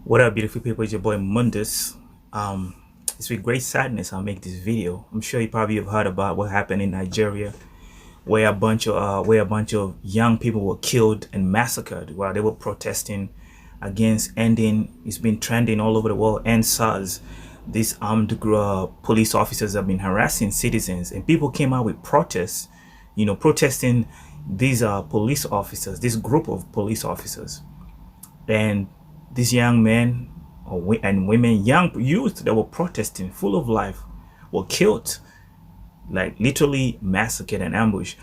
What up, beautiful people? It's your boy Mundus. It's with great sadness I make this video. I'm sure you probably have heard about what happened in Nigeria, where a bunch of young people were killed and massacred while they were protesting against ending. It's been trending all over the world. Sars, these armed police officers have been harassing citizens, and people came out with protests, protesting these police officers, this group of police officers, and these young men and women, young youth that were protesting, full of life, were killed, like literally massacred and ambushed.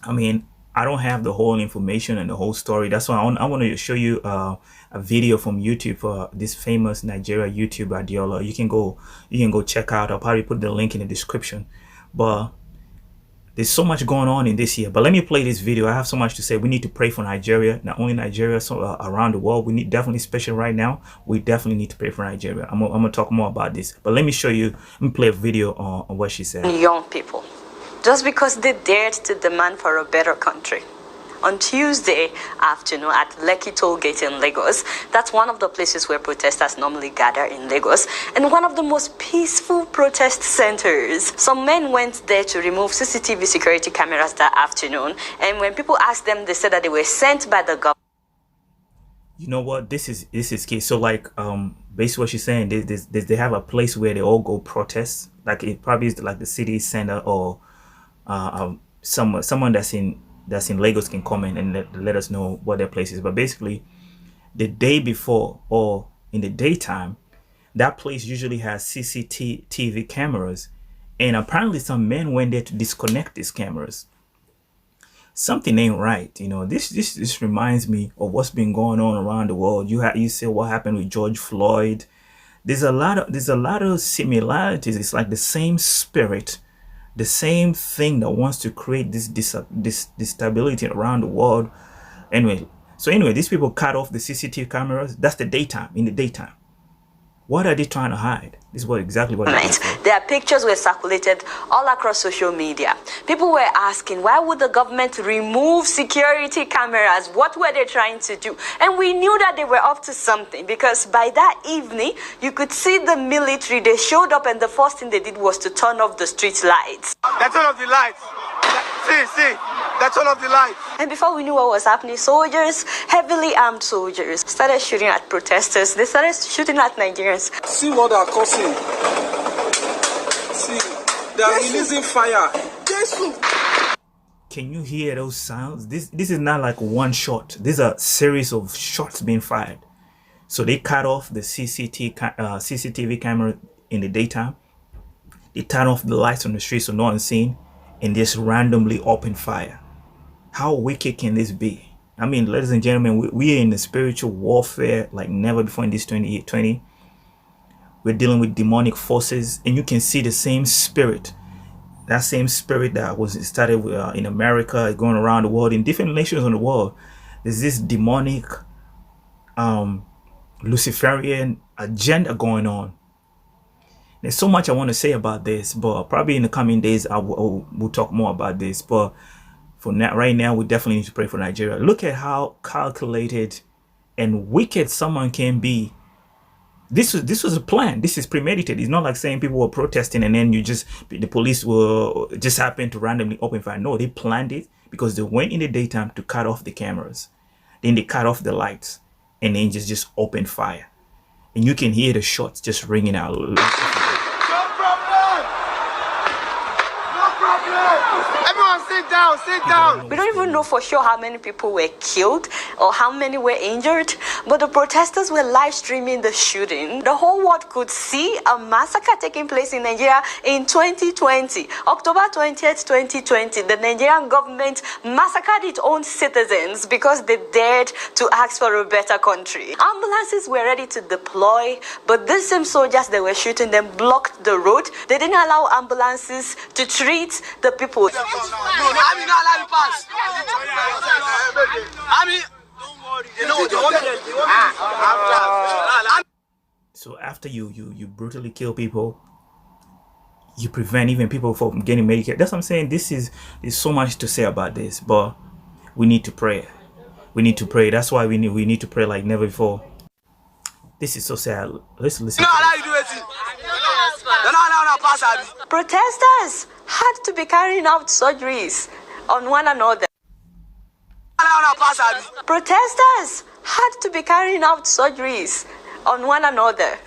I mean, I don't have the whole information and the whole story. That's why I want to show you a video from YouTube for this famous Nigeria YouTuber Adeola. You can go check out. I'll probably put the link in the description. But there's so much going on in this year. But let me play this video. I have so much to say. We need to pray for Nigeria, not only Nigeria, so around the world. We need, definitely, especially right now, we definitely need to pray for Nigeria. I'm gonna talk more about this. But let me show you. Let me play a video on what she said. Young people, just because they dared to demand for a better country. On Tuesday afternoon at Lekki toll gate in Lagos, that's one of the places where protesters normally gather in Lagos, and one of the most peaceful protest centers. Some men went there to remove CCTV security cameras that afternoon, and when people asked them, they said that they were sent by the government. You know what? This is key. So like basically what she's saying, they have a place where they all go protest. Like it probably is like the city center, or someone that's in Lagos can comment and let us know what their place is. But basically, the day before or in the daytime, that place usually has CCTV cameras, and apparently some men went there to disconnect these cameras. Something ain't right, This reminds me of what's been going on around the world. You see what happened with George Floyd. There's a lot of similarities. It's like the same spirit, the same thing that wants to create this stability around the world. Anyway, these people cut off the CCTV cameras. That's the daytime. In the daytime, what are they trying to hide? This is exactly what. Their pictures were circulated all across social media. People were asking, why would the government remove security cameras? What were they trying to do? And we knew that they were up to something, because by that evening, you could see the military. They showed up, and the first thing they did was to turn off the street lights. They turned off the lights. See, they turned off the lights. And before we knew what was happening, soldiers, heavily armed soldiers, started shooting at protesters. They started shooting at Nigerians. See what they are causing. See, they are releasing fire. Can you hear those sounds? This is not like one shot. These are a series of shots being fired. So they cut off the CCTV camera in the daytime. They turn off the lights on the street so no one's seen, and just randomly open fire. How wicked can this be? I mean, ladies and gentlemen, we are in a spiritual warfare like never before in this 2020. We're dealing with demonic forces, and you can see the same spirit. That same spirit that was started in America, going around the world, in different nations in the world. There's this demonic, Luciferian agenda going on. There's so much I want to say about this, but probably in the coming days, we'll talk more about this. But for now, right now, we definitely need to pray for Nigeria. Look at how calculated and wicked someone can be. This was a plan. This is premeditated. It's not like saying people were protesting and then the police will just happen to randomly open fire. No, they planned it, because they went in the daytime to cut off the cameras. Then they cut off the lights and then just open fire. And you can hear the shots just ringing out. No problem. Everyone sit down. We don't even know for sure how many people were killed or how many were injured, but the protesters were live streaming the shooting. The whole world could see a massacre taking place in Nigeria in 2020. October 20th, 2020, the Nigerian government massacred its own citizens because they dared to ask for a better country. Ambulances were ready to deploy, but these same soldiers that were shooting them blocked the road. They didn't allow ambulances to treat the people. So after you brutally kill people, you prevent even people from getting Medicare. That's what I'm saying. There's so much to say about this, but we need to pray. We need to pray. That's why we need to pray like never before. This is so sad. Let's listen. Protesters had to be carrying out surgeries on one another. Protesters had to be carrying out surgeries on one another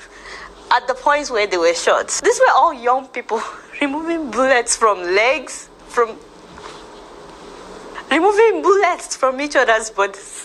at the points where they were shot. These were all young people removing bullets from legs, removing bullets from each other's bodies.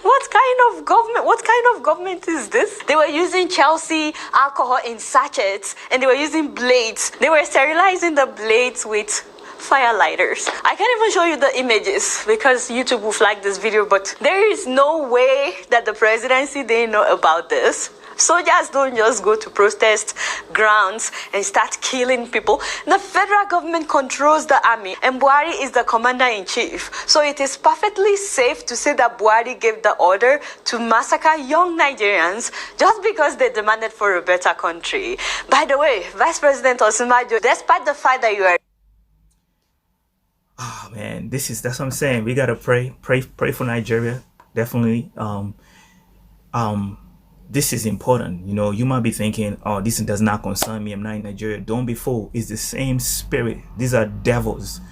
What kind of government is this? They were using Chelsea alcohol in sachets, and they were using blades. They were sterilizing the blades with fire lighters. I can't even show you the images because YouTube will flag this video, but there is no way that the presidency didn't know about this. Soldiers don't just go to protest grounds and start killing people. The federal government controls the army, and Buhari is the commander-in-chief. So it is perfectly safe to say that Buhari gave the order to massacre young Nigerians just because they demanded for a better country. By the way, Vice President Osinbajo, despite the fact that you are... Oh man, that's what I'm saying. We gotta pray for Nigeria. Definitely. This is important. You know, you might be thinking, oh, this does not concern me, I'm not in Nigeria. Don't be fooled. It's the same spirit. These are devils.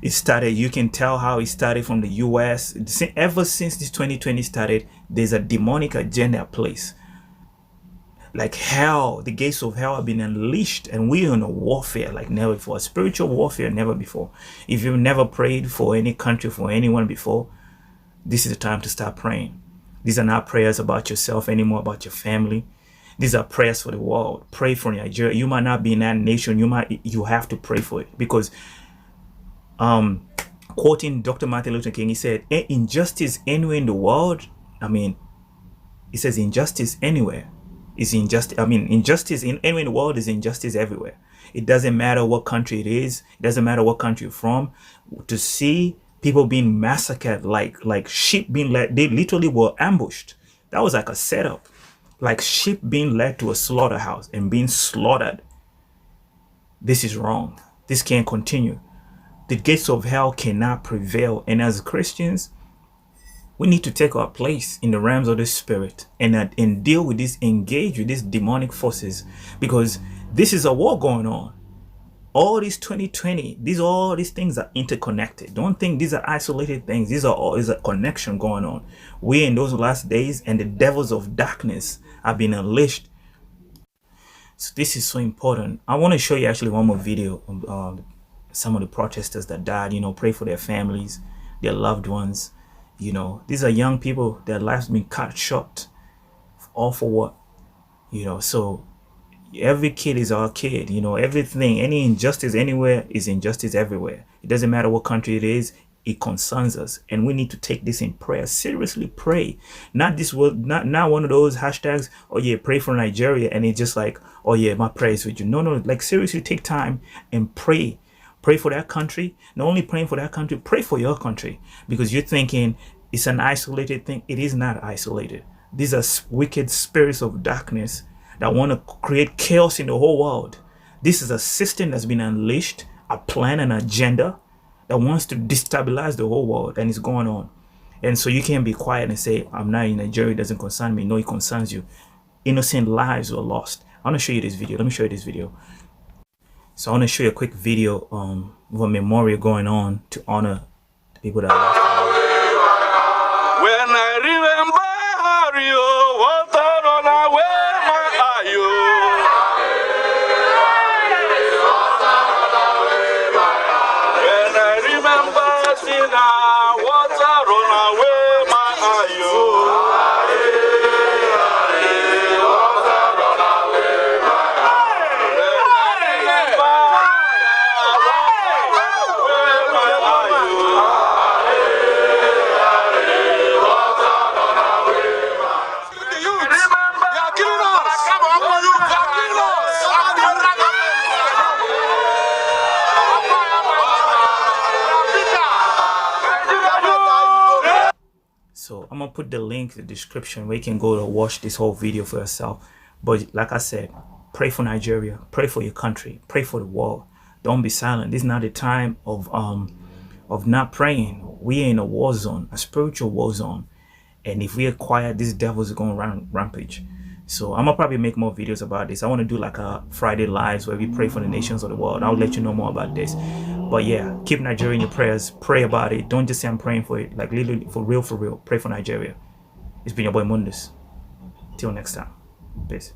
It started, you can tell how it started from the US. Ever since this 2020 started, there's a demonic agenda at place. Like hell, the gates of hell have been unleashed, and we're in a warfare like never before. Spiritual warfare never before. If you've never prayed for any country, for anyone before, this is the time to start praying. These are not prayers about yourself anymore, about your family. These are prayers for the world. Pray for Nigeria. You might not be in that nation. You have to pray for it, because quoting Dr. Martin Luther King, he said, injustice anywhere in the world. I mean, he says injustice anywhere is injustice. I mean, injustice anywhere in the world is injustice everywhere. It doesn't matter what country it is. It doesn't matter what country you're from. To see people being massacred like sheep being led, they literally were ambushed. That was like a setup, like sheep being led to a slaughterhouse and being slaughtered. This is wrong. This can't continue. The gates of hell cannot prevail. And as Christians, we need to take our place in the realms of the spirit and deal with this, engage with these demonic forces, because this is a war going on. All these 2020, all these things are interconnected. Don't think these are isolated things. There's a connection going on. We're in those last days, and the devils of darkness have been unleashed. So this is so important. I want to show you actually one more video of some of the protesters that died. You know, pray for their families, their loved ones. You know, these are young people, their lives been cut short. All for what? You know, so every kid is our kid. You know, everything, any injustice anywhere is injustice everywhere. It doesn't matter what country it is, it concerns us, and we need to take this in prayer. Seriously pray. Not one of those hashtags, oh yeah, pray for Nigeria, and it's just like, oh yeah, my prayer is with you. No, like seriously take time and pray. Pray for that country. Not only praying for that country, pray for your country, because you're thinking it's an isolated thing. It is not isolated. These are wicked spirits of darkness that want to create chaos in the whole world. This is a system that's been unleashed, a plan, an agenda that wants to destabilize the whole world, and it's going on. And so you can't be quiet and say, I'm not in Nigeria, it doesn't concern me. No, it concerns you. Innocent lives were lost. I want to show you this video. Let me show you this video. So I want to show you a quick video of a memorial going on to honor the people that lost. When I remember you, what on our way, my you. When I remember Sina, what on our way, my you. So I'm gonna put the link in the description where you can go to watch this whole video for yourself. But like I said, pray for Nigeria, pray for your country, pray for the world. Don't be silent. This is not the time of not praying. We are in a war zone, a spiritual war zone, And if we are quiet, these devils are going to rampage. So I'm gonna probably make more videos about this. I want to do like a Friday lives where we pray for the nations of the world. I'll let you know more about this. But yeah, keep Nigeria in your prayers. Pray about it. Don't just say I'm praying for it. Like literally, for real, pray for Nigeria. It's been your boy Mundus. Till next time. Peace.